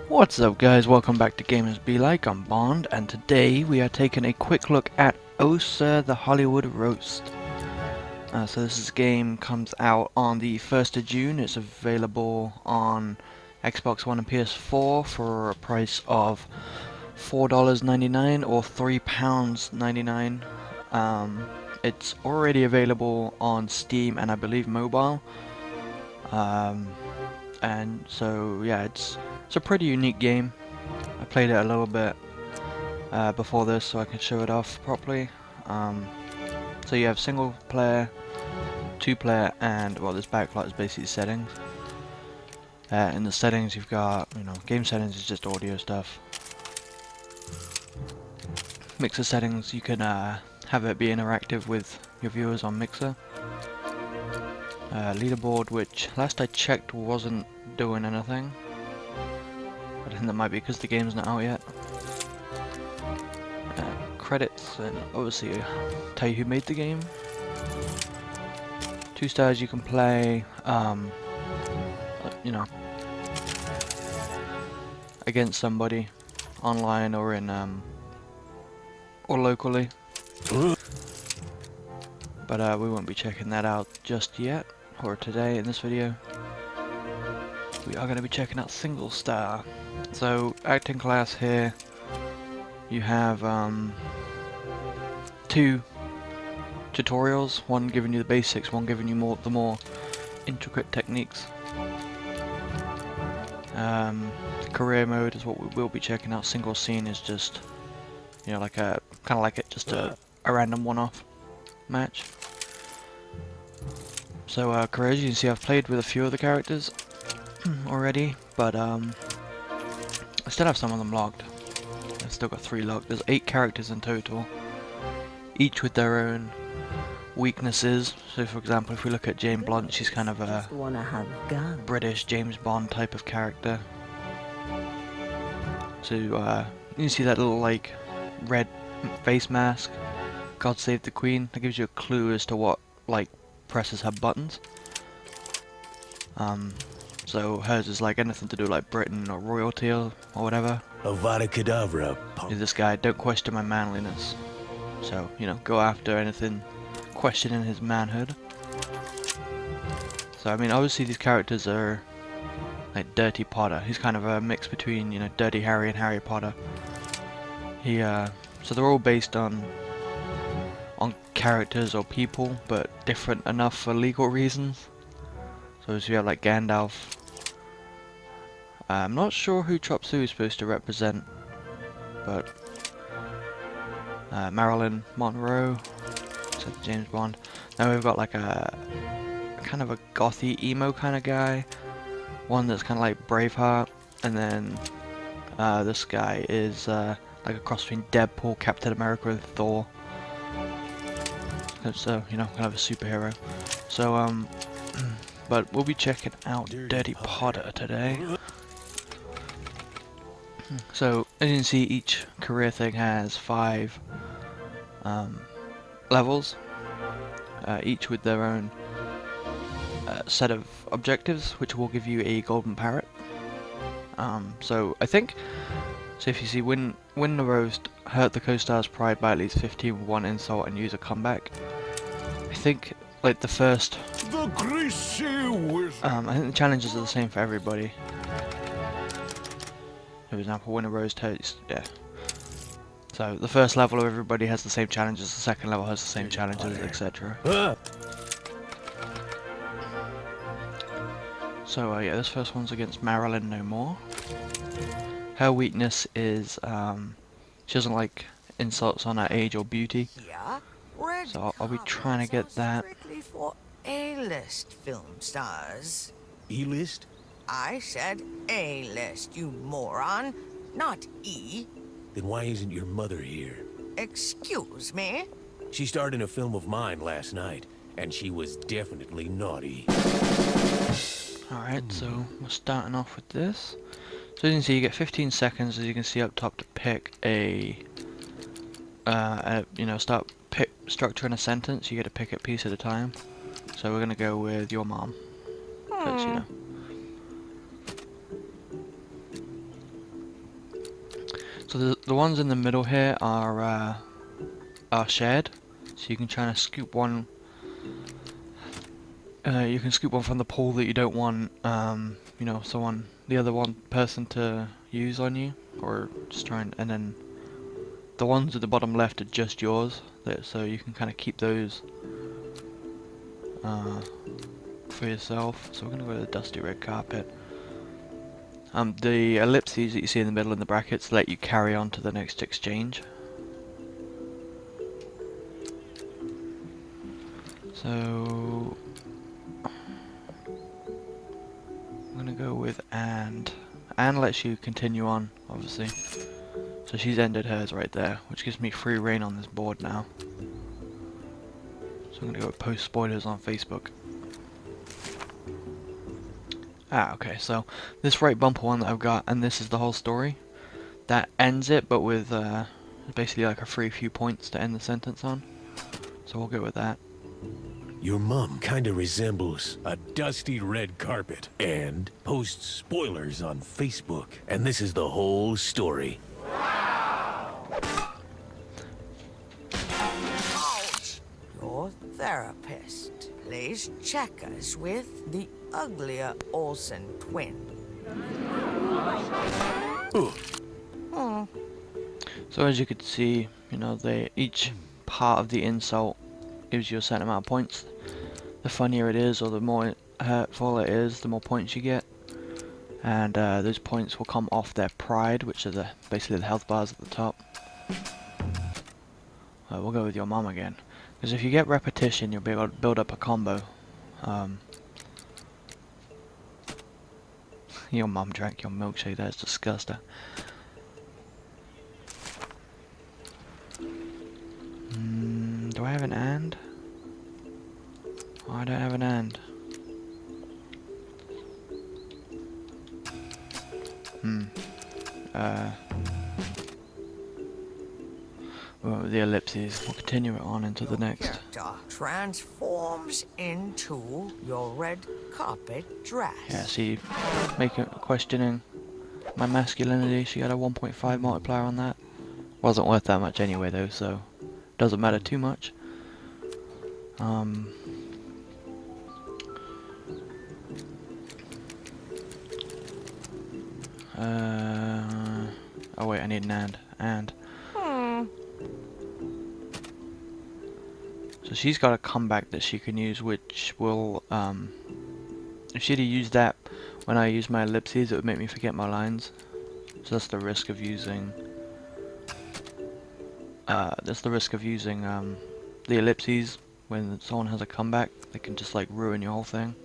What's up guys, welcome back to Gamers Be Like, I'm Bond, and today we are taking a quick look at Oh Sir the Hollywood Roast. So this game comes out on the 1st of June, it's available on Xbox One and PS4 for a price of $4.99 or £3.99. It's already available on Steam and I believe mobile. And so yeah, it's a pretty unique game. I played it a little bit before this so I can show it off properly. So you have single player, 2-player, and well, this backlight is basically settings. In the settings you've got, game settings is just audio stuff. Mixer settings, you can have it be interactive with your viewers on Mixer. Leaderboard, which last I checked wasn't doing anything. I think that might be because the game's not out yet. Credits, and obviously tell you who made the game. 2 stars, you can play, against somebody online or in or locally. But we won't be checking that out just yet, or today in this video. We are going to be checking out single star. So acting class here, you have 2 tutorials, one giving you the basics, one giving you the more intricate techniques. Career mode is what we will be checking out. Single scene is just, like a just a random one-off match. So career, as you can see, I've played with a few of the characters already, but I still have some of them logged. I've still got 3 logged. There's 8 characters in total, each with their own weaknesses. So for example, if we look at Jane Blunt, she's kind of a British James Bond type of character. So you can see that little like red face mask, God Save the Queen. That gives you a clue as to what like presses her buttons. So hers is like anything to do like Britain or royalty or whatever. Avada Kedavra. This guy, don't question my manliness. So, go after anything questioning his manhood. So, I mean, obviously these characters are like Dirty Potter. He's kind of a mix between, Dirty Harry and Harry Potter. So they're all based on characters or people, but different enough for legal reasons. So as you have like Gandalf. I'm not sure who Chop Suey is supposed to represent, but Marilyn Monroe, so James Bond. Now we've got like a kind of a gothy emo kind of guy, one that's kind of like Braveheart, and then this guy is like a cross between Deadpool, Captain America, and Thor. So kind of a superhero. So but we'll be checking out Dirty Potter today. So as you can see, each career thing has 5 levels, each with their own set of objectives, which will give you a golden parrot. So I think, so if you see win the roast, hurt the co-star's pride by at least 15 with 1 insult, and use a comeback. I think like the first, I think the challenges are the same for everybody. For example, win a roast toast, yeah. So the first level of everybody has the same challenges, the second level has the same challenges, etc. So yeah, this first one's against Marilyn No More. Her weakness is she doesn't like insults on her age or beauty. So I'll be trying to get that. Strictly for A-list film stars. E-list? I said A-list, you moron, not E. Then why isn't your mother here? Excuse me? She starred in a film of mine last night, and she was definitely naughty. Alright, so we're starting off with this. So as you can see, you get 15 seconds, as you can see up top, to pick start structuring a sentence. You get to pick a piece at a time. So we're gonna go with your mom, because So the ones in the middle here are shared, so you can try to scoop one. You can scoop one from the pool that you don't want, you know, the other one person to use on you, or just try and then the ones at the bottom left are just yours, so you can kind of keep those for yourself. So we're gonna go to the dusty red carpet. The ellipses that you see in the middle in the brackets let you carry on to the next exchange. So I'm gonna go with and. Anne lets you continue on, obviously. So she's ended hers right there, which gives me free reign on this board now. So I'm gonna go post spoilers on Facebook. Ah, okay, so this right bumper one that I've got, and this is the whole story. That ends it, but with basically like a free few points to end the sentence on. So we'll go with that. Your mom kinda resembles a dusty red carpet and posts spoilers on Facebook. And this is the whole story. Ouch! Your therapist. Please check us with the uglier Olsen twin. So as you could see, you know, each part of the insult gives you a certain amount of points. The funnier it is, or the more hurtful it is, the more points you get. And those points will come off their pride, which are basically the health bars at the top. We'll go with your mom again, because if you get repetition, you'll be able to build up a combo. Your mom drank your milkshake. That's disgusting. Do I have an and? Oh, I don't have an and. Well, the ellipses. We'll continue it on into the next. Character transforms into your red carpet dress. Yeah, see, questioning my masculinity. She had a 1.5 multiplier on that. Wasn't worth that much anyway, though, so doesn't matter too much. Oh wait, I need an and. So she's got a comeback that she can use, which will, if she'd have used that when I use my ellipses, it would make me forget my lines. So that's the risk of using, the ellipses when someone has a comeback. They can just like ruin your whole thing.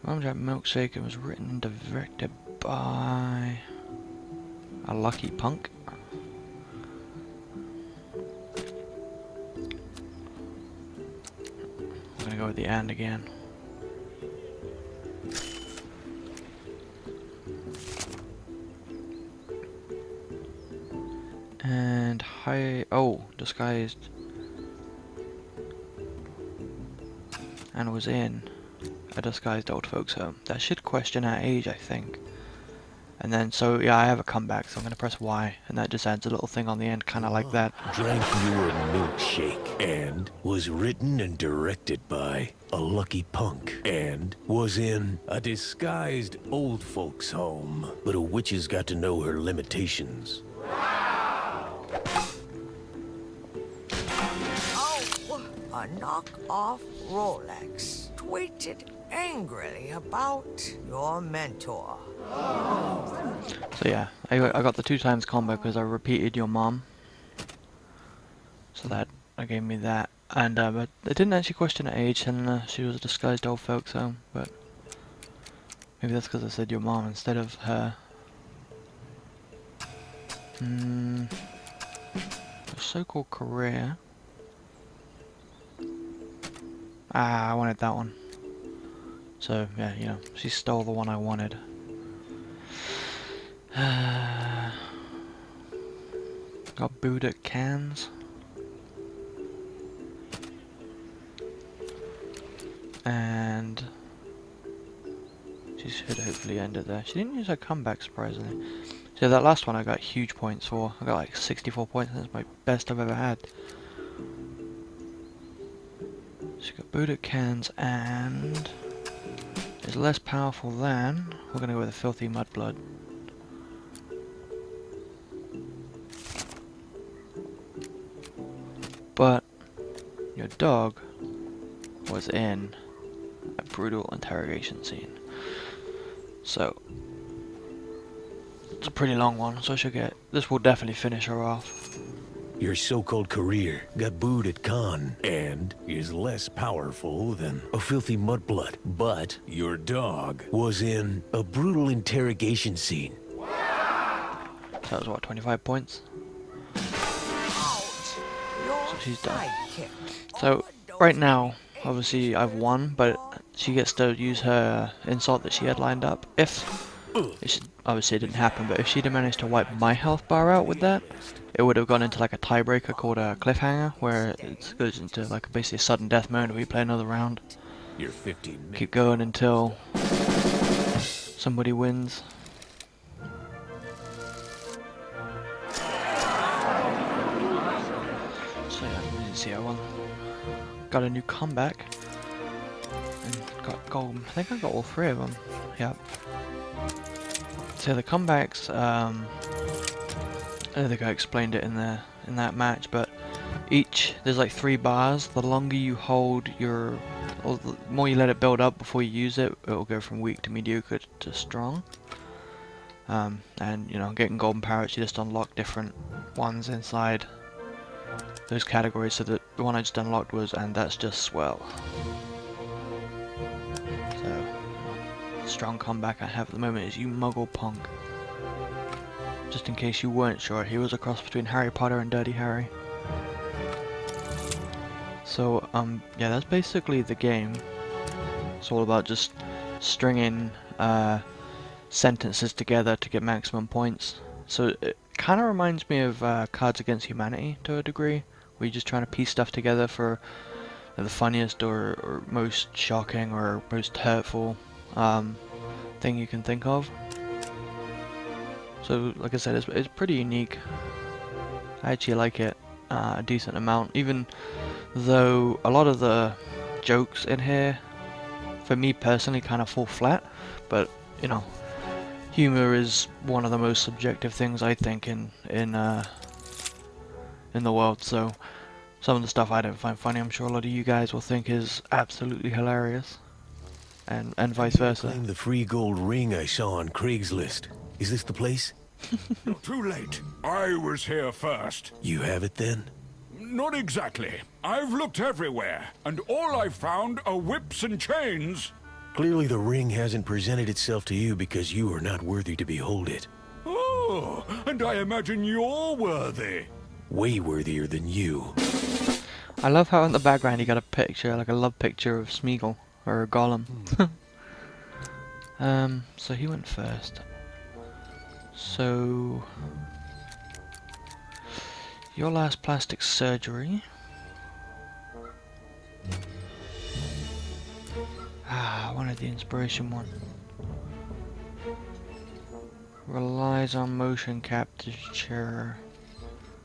Mom Drank Milkshake. It was written and directed by a lucky punk. I'm gonna go with the and again. And disguised, and was in a disguised old folks home. That should question our age, I think. And then, so yeah, I have a comeback, so I'm gonna press Y, and that just adds a little thing on the end, kinda like that. Drank your milkshake and was written and directed by a lucky punk and was in a disguised old folks home. But a witch has got to know her limitations. Oh, a knockoff Rolex tweeted angrily about your mentor. So yeah, I got the 2 times combo because I repeated your mom. So that gave me that, and but it didn't actually question her age, and she was a disguised old folks home. But maybe that's because I said your mom instead of her. So-called career. I wanted that one. So yeah, you know, she stole the one I wanted. Got booed at cans. And She should hopefully end it there. She didn't use her comeback, surprisingly. So that last one I got huge points for. I got like 64 points. That's my best I've ever had. She got Buddha cans and is less powerful than. We're gonna go with a filthy mudblood. But your dog was in a brutal interrogation scene. So it's a pretty long one, so this will definitely finish her off. Your so-called career got booed at con and is less powerful than a filthy mudblood. But your dog was in a brutal interrogation scene. So that was what, 25 points? So she's done. So right now, obviously I've won, but she gets to use her insult that she had lined up. Obviously it didn't happen, but if she'd have managed to wipe my health bar out with that, it would have gone into like a tiebreaker called a cliffhanger, where it goes into like basically a sudden death mode where you play another round. You're 15 minutes. Keep going until somebody wins. So yeah, you can see I won. Got a new comeback. And got gold. I think I got all 3 of them. Yep. So the comebacks, I don't think I explained it in that match, but there's like 3 bars. The longer you hold or the more you let it build up before you use it, it will go from weak to mediocre to strong. And you know, getting golden parrots, you just unlock different ones inside those categories. So the one I just unlocked was, and that's just swell. So strong comeback I have at the moment is You Muggle Punk. Just in case you weren't sure, he was a cross between Harry Potter and Dirty Harry. So yeah, that's basically the game. It's all about just stringing sentences together to get maximum points. So it kind of reminds me of Cards Against Humanity to a degree, where you're just trying to piece stuff together for the funniest or most shocking or most hurtful thing you can think of. So like I said, it's pretty unique. I actually like it a decent amount, even though a lot of the jokes in here, for me personally, kind of fall flat. But you know, humor is one of the most subjective things I think in the world. So some of the stuff I don't find funny, I'm sure a lot of you guys will think is absolutely hilarious, and vice versa. Claim the free gold ring I saw on Craigslist. Is this the place? You're too late. I was here first. You have it then? Not exactly. I've looked everywhere, and all I've found are whips and chains. Clearly the ring hasn't presented itself to you because you are not worthy to behold it. Oh, and I imagine you're worthy. Way worthier than you. I love how in the background you got a picture, like a love picture of Smeagol, or a Gollum. So he went first. So your last plastic surgery. I wanted the inspiration one. Relies on motion capture.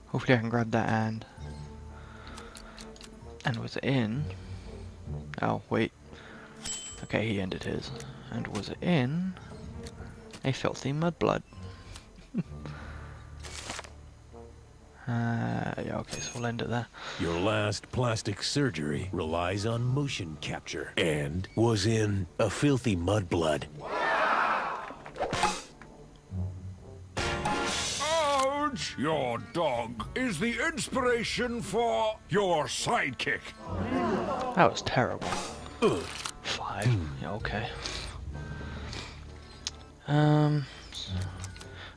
Hopefully I can grab that and was it in? Oh wait. Okay, he ended his. And was it in a filthy mudblood? Yeah, okay, so we'll end it there. Your last plastic surgery relies on motion capture and was in a filthy mudblood. Ouch! Your dog is the inspiration for your sidekick. That was terrible. 5. Yeah, okay.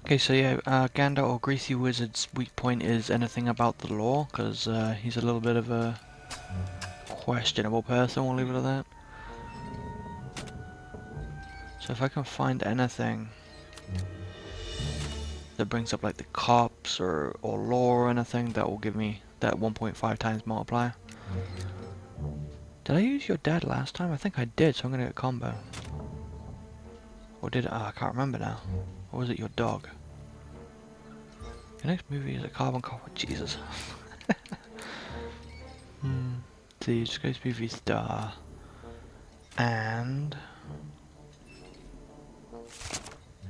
Okay, so yeah, Gander or Greasy Wizard's weak point is anything about the law, because he's a little bit of a questionable person, we'll leave it at that. So if I can find anything that brings up like the cops or law or anything, that will give me that 1.5 times multiplier. Did I use your dad last time? I think I did, so I'm gonna get a combo. Or did it? I can't remember now. Or was it your dog? Your next movie is a carbon copy. Jesus. See, just goes movie star. And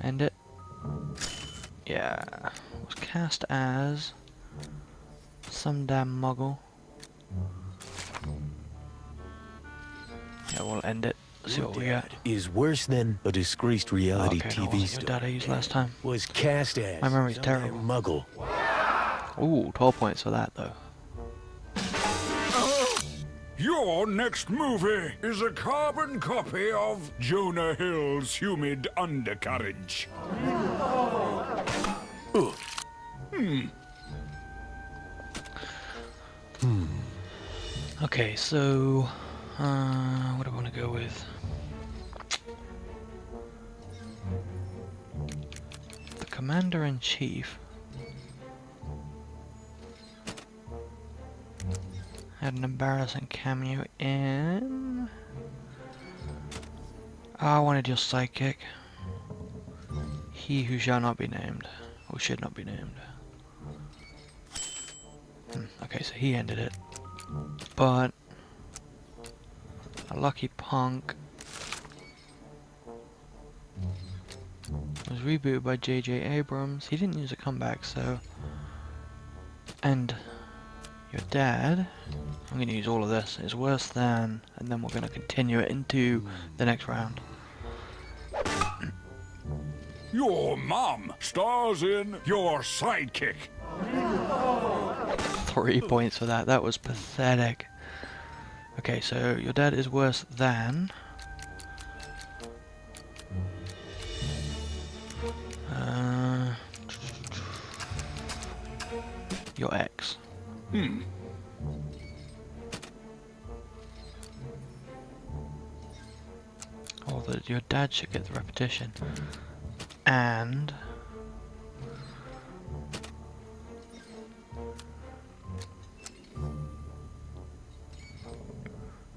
end it. Yeah. Was cast as some damn muggle. Yeah, we'll end it. See what we got. Is worse than a disgraced reality Okay, that TV wasn't your star. dad I used last time. Was cast as My memory's some terrible. muggle. Ooh, 12 points for that though. Your next movie is a carbon copy of Jonah Hill's Humid Undercarriage. Okay, so what do I want to go with? The Commander-in-Chief had an embarrassing cameo in... I wanted your sidekick. He who shall not be named. Or should not be named. Okay, so he ended it. But... a lucky punk was rebooted by J.J. Abrams. He didn't use a comeback, so... And... your dad... I'm going to use all of this. Is worse than... and then we're going to continue it into the next round. Your mom stars in Your Sidekick. 3 points for that. That was pathetic. Okay, so your dad is worse than... your ex. Oh, your dad should get the repetition. And...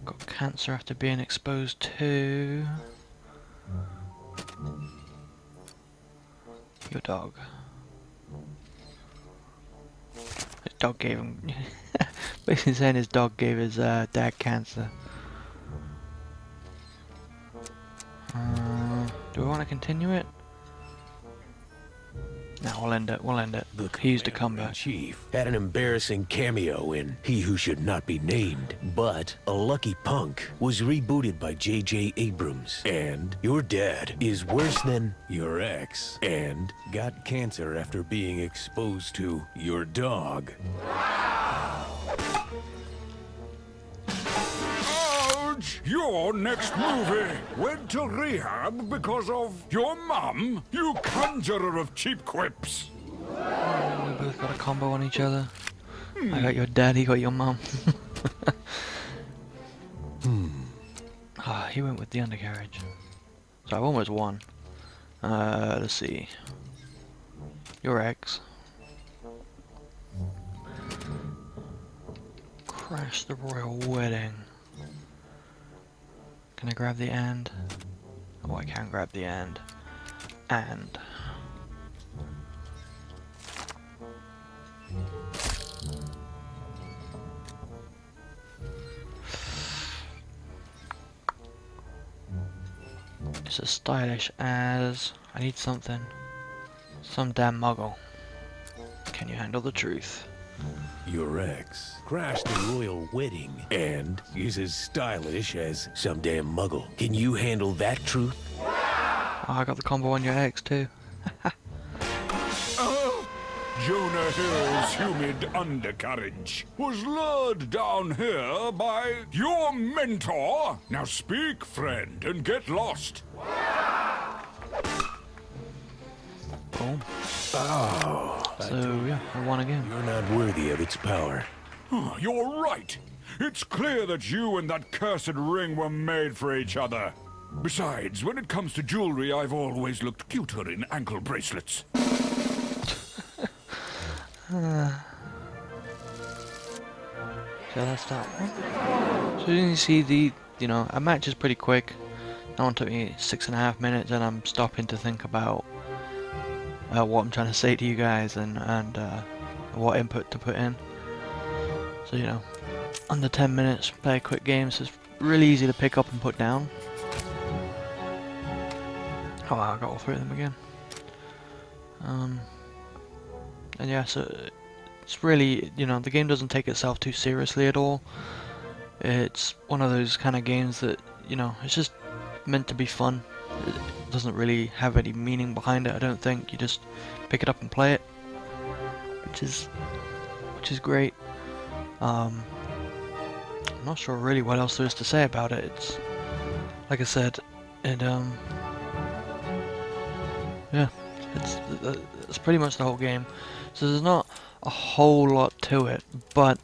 got cancer after being exposed to... your dog. His dog gave him... basically saying his dog gave his dad cancer. Do we want to continue it? No, we'll end it. We'll end it. He used to come back. Chief had an embarrassing cameo in He Who Should Not Be Named, but a lucky punk was rebooted by J.J. Abrams. And your dad is worse than your ex and got cancer after being exposed to your dog. Your next movie went to rehab because of your mum, you conjurer of cheap quips. We both got a combo on each other. I got your dad, he got your mum. Ah, he went with the undercarriage. So I've almost won. Let's see. Your ex. Crash the royal wedding. Can I grab the and? Oh, I can grab the and. And. It's as stylish as... I need something. Some damn muggle. Can you handle the truth? Your ex crashed the royal wedding and is as stylish as some damn muggle. Can you handle that truth? Oh, I got the combo on your ex too. Jonah Hill's Humid Undercarriage was lured down here by your mentor. Now speak, friend, and get lost. Boom. Oh. So yeah, I won again. You're not worthy of its power. You're right. It's clear that you and that cursed ring were made for each other. Besides, when it comes to jewelry, I've always looked cuter in ankle bracelets. So that's that one. So you can see the, a match is pretty quick. That one took me 6.5 minutes, and I'm stopping to think about what I'm trying to say to you guys and what input to put in. So, you know, under 10 minutes, play a quick game, so it's really easy to pick up and put down. Oh wow, I got all three of them again. And yeah, so it's really, you know, the game doesn't take itself too seriously at all. It's one of those kind of games that, you know, it's just meant to be fun. It doesn't really have any meaning behind it, I don't think. You just pick it up and play it, which is great. I'm not sure really what else there is to say about it. It's like I said, yeah, it's pretty much the whole game. So there's not a whole lot to it, but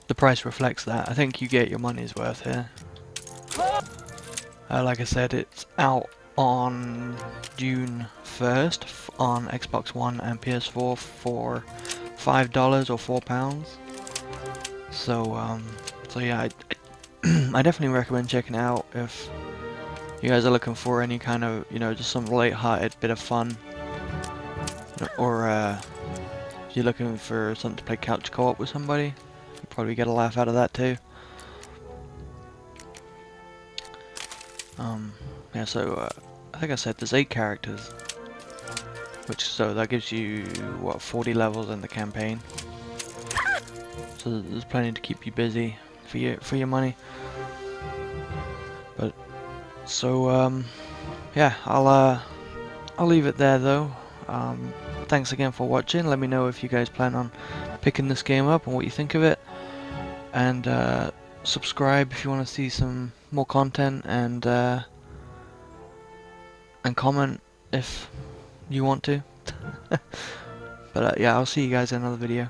the price reflects that. I think you get your money's worth here. Like I said, it's out on June 1st on Xbox One and PS4 for $5 or £4. So yeah, I definitely recommend checking it out if you guys are looking for any kind of, you know, just some light-hearted bit of fun, or if you're looking for something to play couch co-op with somebody, you probably get a laugh out of that too. Yeah, so I think I said there's 8 characters, so that gives you what, 40 levels in the campaign. So there's plenty to keep you busy for your money. But so yeah, I'll leave it there though. Thanks again for watching. Let me know if you guys plan on picking this game up and what you think of it, and subscribe if you want to see some more content, and comment if you want to. But yeah, I'll see you guys in another video.